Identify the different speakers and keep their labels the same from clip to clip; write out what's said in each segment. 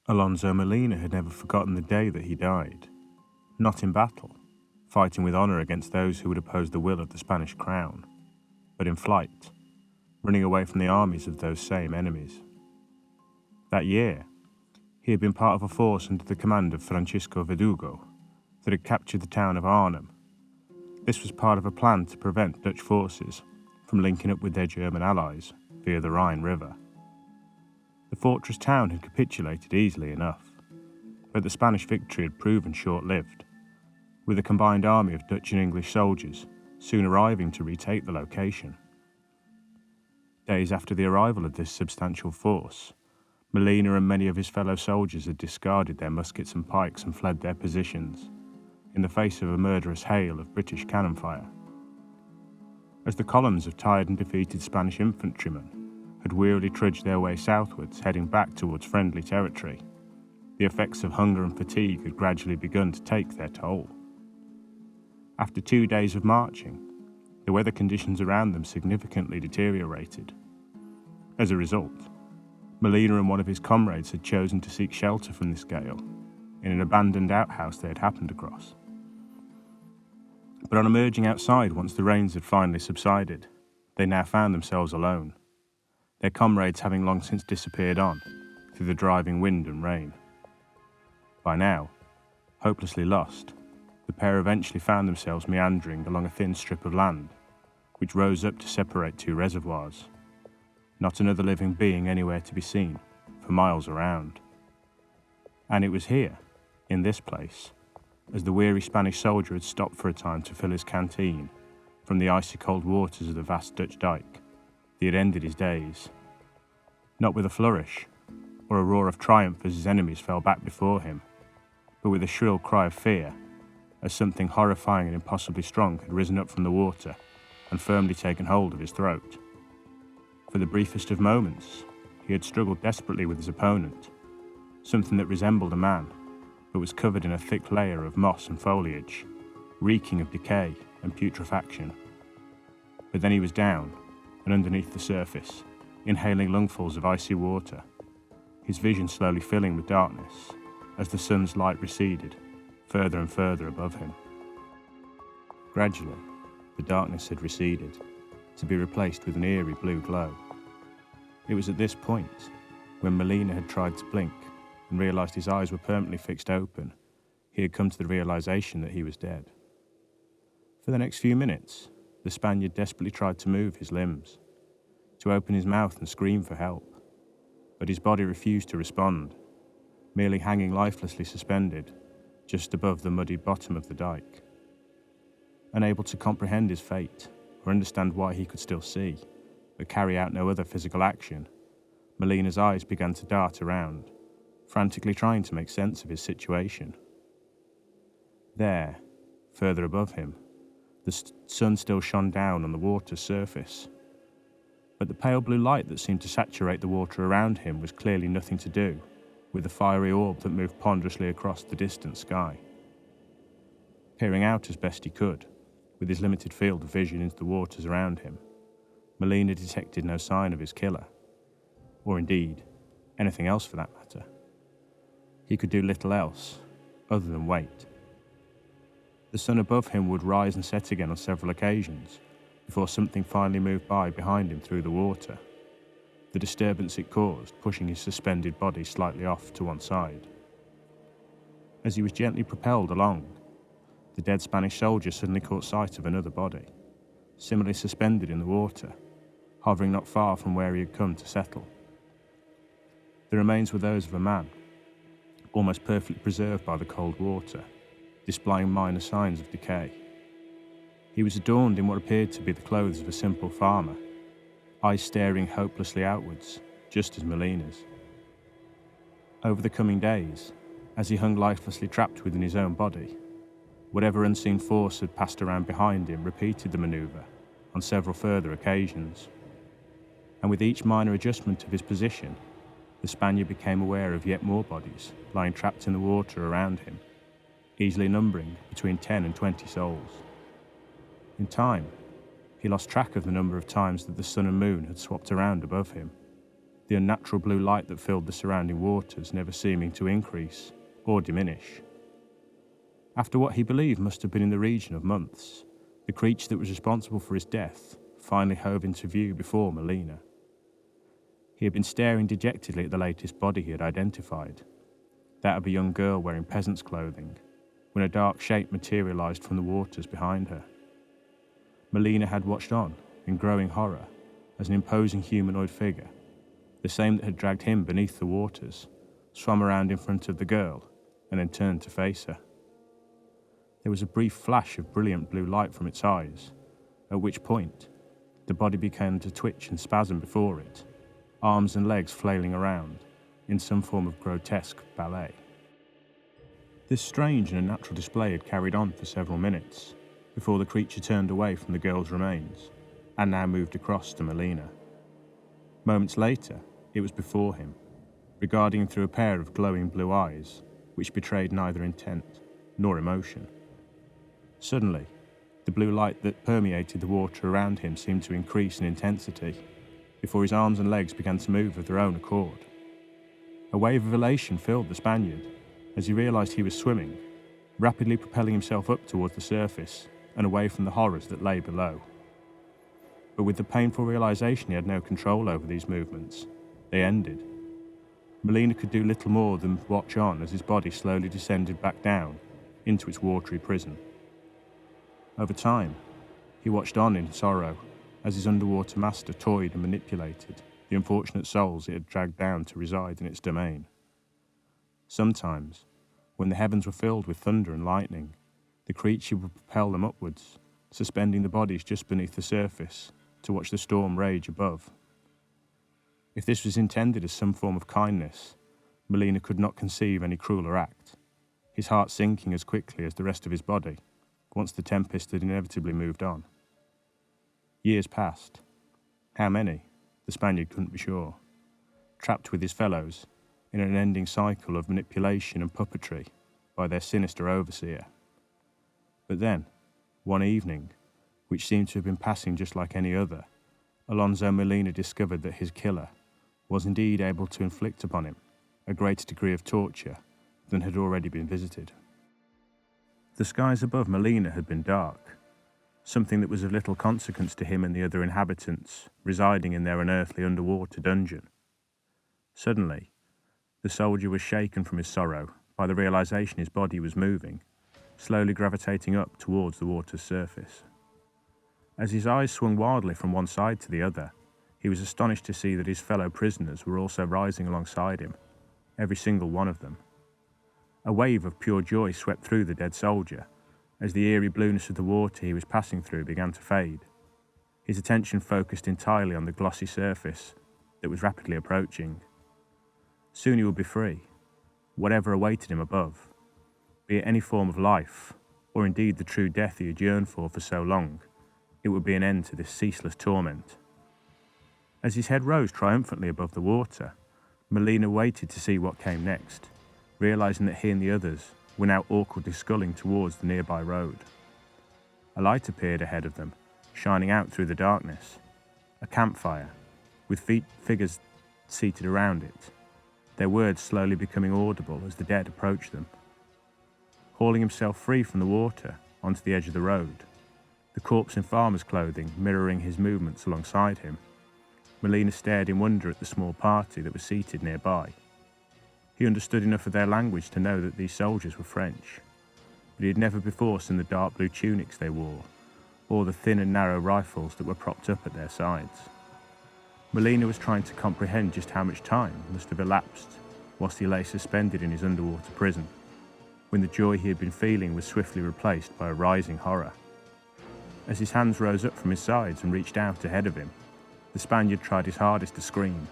Speaker 1: Alonso Molina had never forgotten the day that he died. Not in battle, fighting with honour against those who would oppose the will of the Spanish crown, but in flight, running away from the armies of those same enemies. That year, he had been part of a force under the command of Francisco Verdugo that had captured the town of Arnhem. This was part of a plan to prevent Dutch forces from linking up with their German allies via the Rhine River. The fortress town had capitulated easily enough, but the Spanish victory had proven short-lived, with a combined army of Dutch and English soldiers soon arriving to retake the location. Days after the arrival of this substantial force, Molina and many of his fellow soldiers had discarded their muskets and pikes and fled their positions, in the face of a murderous hail of British cannon fire. As the columns of tired and defeated Spanish infantrymen had wearily trudged their way southwards, heading back towards friendly territory, the effects of hunger and fatigue had gradually begun to take their toll. After 2 days of marching, the weather conditions around them significantly deteriorated. As a result, Molina and one of his comrades had chosen to seek shelter from this gale in an abandoned outhouse they had happened across. But on emerging outside once the rains had finally subsided, they now found themselves alone, their comrades having long since disappeared on through the driving wind and rain. By now, hopelessly lost, the pair eventually found themselves meandering along a thin strip of land, which rose up to separate two reservoirs. Not another living being anywhere to be seen, for miles around. And it was here, in this place, as the weary Spanish soldier had stopped for a time to fill his canteen from the icy cold waters of the vast Dutch dike, that he had ended his days. Not with a flourish, or a roar of triumph as his enemies fell back before him, but with a shrill cry of fear, as something horrifying and impossibly strong had risen up from the water and firmly taken hold of his throat. For the briefest of moments, he had struggled desperately with his opponent, something that resembled a man, but was covered in a thick layer of moss and foliage, reeking of decay and putrefaction. But then he was down, and underneath the surface, inhaling lungfuls of icy water, his vision slowly filling with darkness as the sun's light receded further and further above him. Gradually, the darkness had receded, to be replaced with an eerie blue glow. It was at this point, when Molina had tried to blink and realised his eyes were permanently fixed open, he had come to the realisation that he was dead. For the next few minutes, the Spaniard desperately tried to move his limbs, to open his mouth and scream for help, but his body refused to respond, merely hanging lifelessly suspended just above the muddy bottom of the dike. Unable to comprehend his fate or understand why he could still see, but carry out no other physical action, Molina's eyes began to dart around, frantically trying to make sense of his situation. There, further above him, the sun still shone down on the water's surface, but the pale blue light that seemed to saturate the water around him was clearly nothing to do with the fiery orb that moved ponderously across the distant sky. Peering out as best he could, with his limited field of vision into the waters around him, Molina detected no sign of his killer, or indeed, anything else for that matter. He could do little else, other than wait. The sun above him would rise and set again on several occasions, before something finally moved by behind him through the water, the disturbance it caused pushing his suspended body slightly off to one side. As he was gently propelled along, the dead Spanish soldier suddenly caught sight of another body, similarly suspended in the water, hovering not far from where he had come to settle. The remains were those of a man, almost perfectly preserved by the cold water, displaying minor signs of decay. He was adorned in what appeared to be the clothes of a simple farmer, eyes staring hopelessly outwards, just as Molina's. Over the coming days, as he hung lifelessly trapped within his own body, whatever unseen force had passed around behind him repeated the manoeuvre on several further occasions. And with each minor adjustment of his position, the Spaniard became aware of yet more bodies lying trapped in the water around him, easily numbering between 10 and 20 souls. In time, he lost track of the number of times that the sun and moon had swapped around above him, the unnatural blue light that filled the surrounding waters never seeming to increase or diminish. After what he believed must have been in the region of months, the creature that was responsible for his death finally hove into view before Melina. He had been staring dejectedly at the latest body he had identified, that of a young girl wearing peasant's clothing, when a dark shape materialized from the waters behind her. Melina had watched on, in growing horror, as an imposing humanoid figure, the same that had dragged him beneath the waters, swam around in front of the girl and then turned to face her. There was a brief flash of brilliant blue light from its eyes, at which point the body began to twitch and spasm before it, arms and legs flailing around in some form of grotesque ballet. This strange and unnatural display had carried on for several minutes before the creature turned away from the girl's remains and now moved across to Melina. Moments later, it was before him, regarding him through a pair of glowing blue eyes which betrayed neither intent nor emotion. Suddenly, the blue light that permeated the water around him seemed to increase in intensity before his arms and legs began to move of their own accord. A wave of elation filled the Spaniard as he realized he was swimming, rapidly propelling himself up towards the surface and away from the horrors that lay below. But with the painful realization he had no control over these movements, they ended. Melina could do little more than watch on as his body slowly descended back down into its watery prison. Over time, he watched on in sorrow as his underwater master toyed and manipulated the unfortunate souls it had dragged down to reside in its domain. Sometimes, when the heavens were filled with thunder and lightning, the creature would propel them upwards, suspending the bodies just beneath the surface to watch the storm rage above. If this was intended as some form of kindness, Melina could not conceive any crueler act, his heart sinking as quickly as the rest of his body, once the tempest had inevitably moved on. Years passed. How many? The Spaniard couldn't be sure, trapped with his fellows in an unending cycle of manipulation and puppetry by their sinister overseer. But then, one evening, which seemed to have been passing just like any other, Alonso Melina discovered that his killer was indeed able to inflict upon him a greater degree of torture than had already been visited. The skies above Melina had been dark, something that was of little consequence to him and the other inhabitants residing in their unearthly underwater dungeon. Suddenly, the soldier was shaken from his sorrow by the realization his body was moving, slowly gravitating up towards the water's surface. As his eyes swung wildly from one side to the other, he was astonished to see that his fellow prisoners were also rising alongside him, every single one of them. A wave of pure joy swept through the dead soldier as the eerie blueness of the water he was passing through began to fade. His attention focused entirely on the glossy surface that was rapidly approaching. Soon he would be free, whatever awaited him above, be it any form of life, or indeed the true death he had yearned for so long. It would be an end to this ceaseless torment. As his head rose triumphantly above the water, Melina waited to see what came next, realizing that he and the others were now awkwardly sculling towards the nearby road. A light appeared ahead of them, shining out through the darkness. A campfire, with figures seated around it, their words slowly becoming audible as the dead approached them. Hauling himself free from the water onto the edge of the road, the corpse in farmer's clothing mirroring his movements alongside him, Melina stared in wonder at the small party that was seated nearby. He understood enough of their language to know that these soldiers were French, but he had never before seen the dark blue tunics they wore, or the thin and narrow rifles that were propped up at their sides. Melina was trying to comprehend just how much time must have elapsed whilst he lay suspended in his underwater prison, when the joy he had been feeling was swiftly replaced by a rising horror. As his hands rose up from his sides and reached out ahead of him, the Spaniard tried his hardest to scream,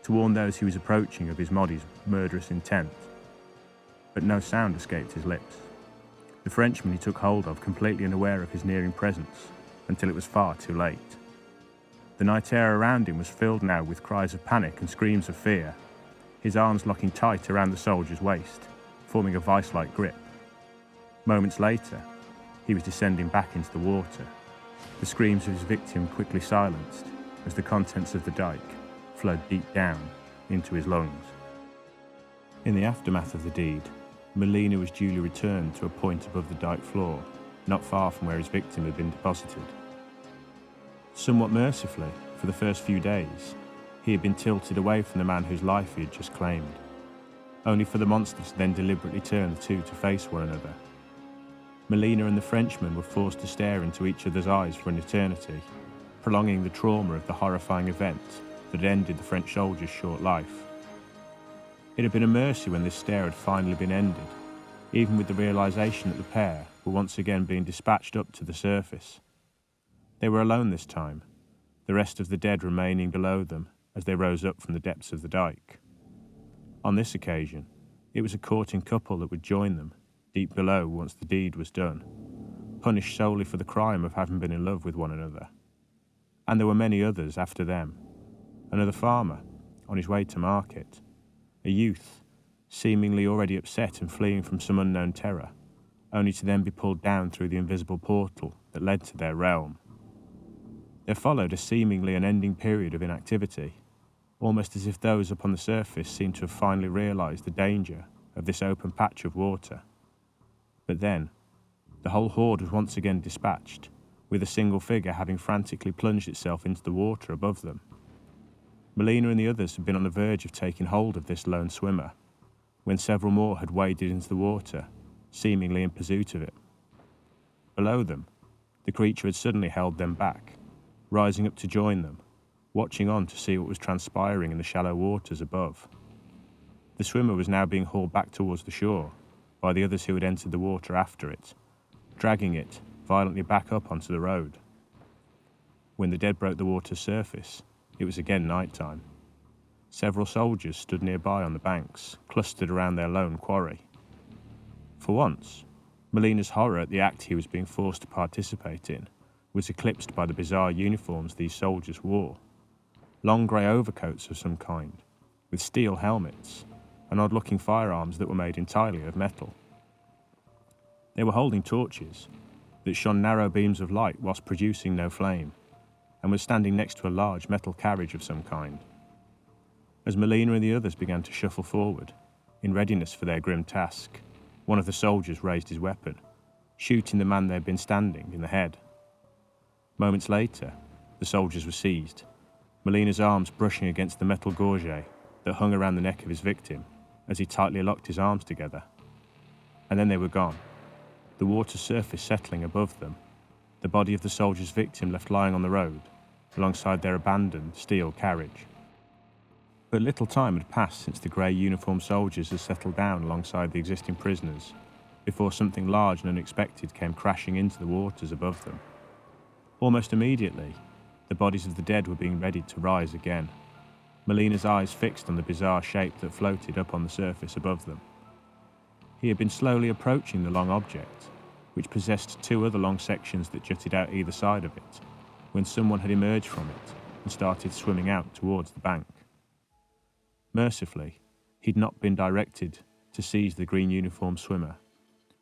Speaker 1: to warn those he was approaching of his body's murderous intent. But no sound escaped his lips. The Frenchman he took hold of completely unaware of his nearing presence until it was far too late. The night air around him was filled now with cries of panic and screams of fear, his arms locking tight around the soldier's waist, forming a vice-like grip. Moments later, he was descending back into the water, the screams of his victim quickly silenced as the contents of the dike flowed deep down into his lungs. In the aftermath of the deed, Molina was duly returned to a point above the dike floor, not far from where his victim had been deposited. Somewhat mercifully, for the first few days, he had been tilted away from the man whose life he had just claimed, only for the monster to then deliberately turn the two to face one another. Molina and the Frenchman were forced to stare into each other's eyes for an eternity, prolonging the trauma of the horrifying event that had ended the French soldier's short life. It had been a mercy when this stare had finally been ended, even with the realisation that the pair were once again being dispatched up to the surface. They were alone this time, the rest of the dead remaining below them as they rose up from the depths of the dike. On this occasion, it was a courting couple that would join them, deep below once the deed was done, punished solely for the crime of having been in love with one another. And there were many others after them. Another farmer, on his way to market, a youth, seemingly already upset and fleeing from some unknown terror, only to then be pulled down through the invisible portal that led to their realm. There followed a seemingly unending period of inactivity, almost as if those upon the surface seemed to have finally realised the danger of this open patch of water. But then, the whole horde was once again dispatched, with a single figure having frantically plunged itself into the water above them. Molina and the others had been on the verge of taking hold of this lone swimmer, when several more had waded into the water, seemingly in pursuit of it. Below them, the creature had suddenly held them back, rising up to join them, watching on to see what was transpiring in the shallow waters above. The swimmer was now being hauled back towards the shore by the others who had entered the water after it, dragging it violently back up onto the road. When the dead broke the water's surface, it was again night time. Several soldiers stood nearby on the banks, clustered around their lone quarry. For once, Molina's horror at the act he was being forced to participate in was eclipsed by the bizarre uniforms these soldiers wore. Long grey overcoats of some kind, with steel helmets, and odd-looking firearms that were made entirely of metal. They were holding torches that shone narrow beams of light whilst producing no flame, and were standing next to a large metal carriage of some kind. As Molina and the others began to shuffle forward, in readiness for their grim task, one of the soldiers raised his weapon, shooting the man they had been standing in the head. Moments later, the soldiers were seized, Molina's arms brushing against the metal gorget that hung around the neck of his victim as he tightly locked his arms together. And then they were gone, the water surface settling above them, the body of the soldier's victim left lying on the road, alongside their abandoned steel carriage. But little time had passed since the grey uniformed soldiers had settled down alongside the existing prisoners, before something large and unexpected came crashing into the waters above them. Almost immediately, the bodies of the dead were being readied to rise again, Molina's eyes fixed on the bizarre shape that floated up on the surface above them. He had been slowly approaching the long object, which possessed two other long sections that jutted out either side of it, when someone had emerged from it and started swimming out towards the bank. Mercifully, he'd not been directed to seize the green uniformed swimmer,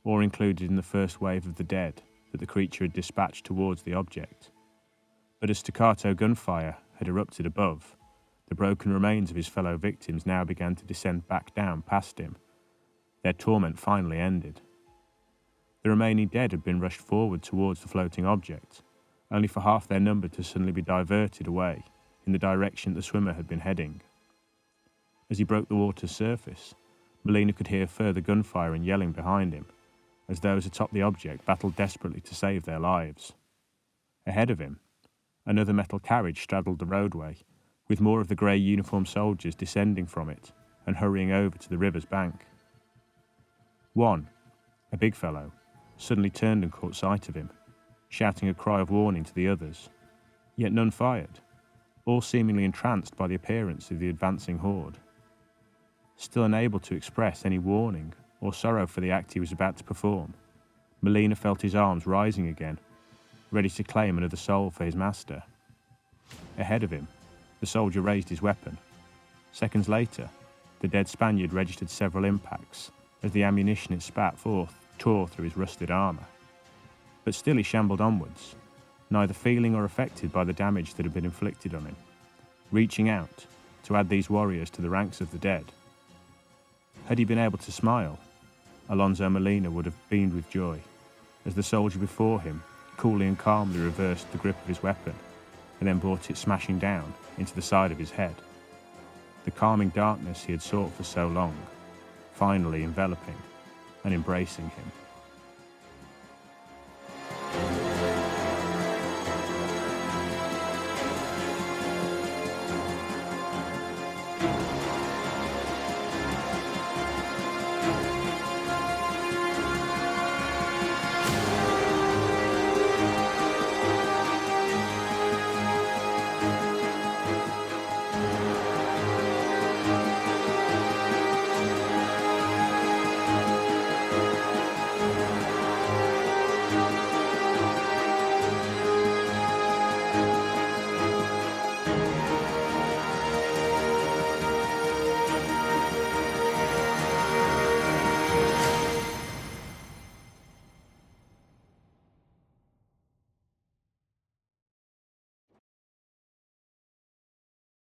Speaker 1: or included in the first wave of the dead that the creature had dispatched towards the object. But as staccato gunfire had erupted above, the broken remains of his fellow victims now began to descend back down past him. Their torment finally ended. The remaining dead had been rushed forward towards the floating object, only for half their number to suddenly be diverted away in the direction the swimmer had been heading. As he broke the water's surface, Molina could hear further gunfire and yelling behind him, as those atop the object battled desperately to save their lives. Ahead of him, another metal carriage straddled the roadway, with more of the grey uniformed soldiers descending from it and hurrying over to the river's bank. One, a big fellow, suddenly turned and caught sight of him, shouting a cry of warning to the others, yet none fired, all seemingly entranced by the appearance of the advancing horde. Still unable to express any warning or sorrow for the act he was about to perform, Molina felt his arms rising again, ready to claim another soul for his master. Ahead of him, the soldier raised his weapon. Seconds later, the dead Spaniard registered several impacts as the ammunition it spat forth tore through his rusted armour. But still he shambled onwards, neither feeling or affected by the damage that had been inflicted on him, reaching out, to add these warriors to the ranks of the dead. Had he been able to smile, Alonso Molina would have beamed with joy, as the soldier before him coolly and calmly reversed the grip of his weapon and then brought it smashing down into the side of his head. The calming darkness he had sought for so long, finally enveloping and embracing him.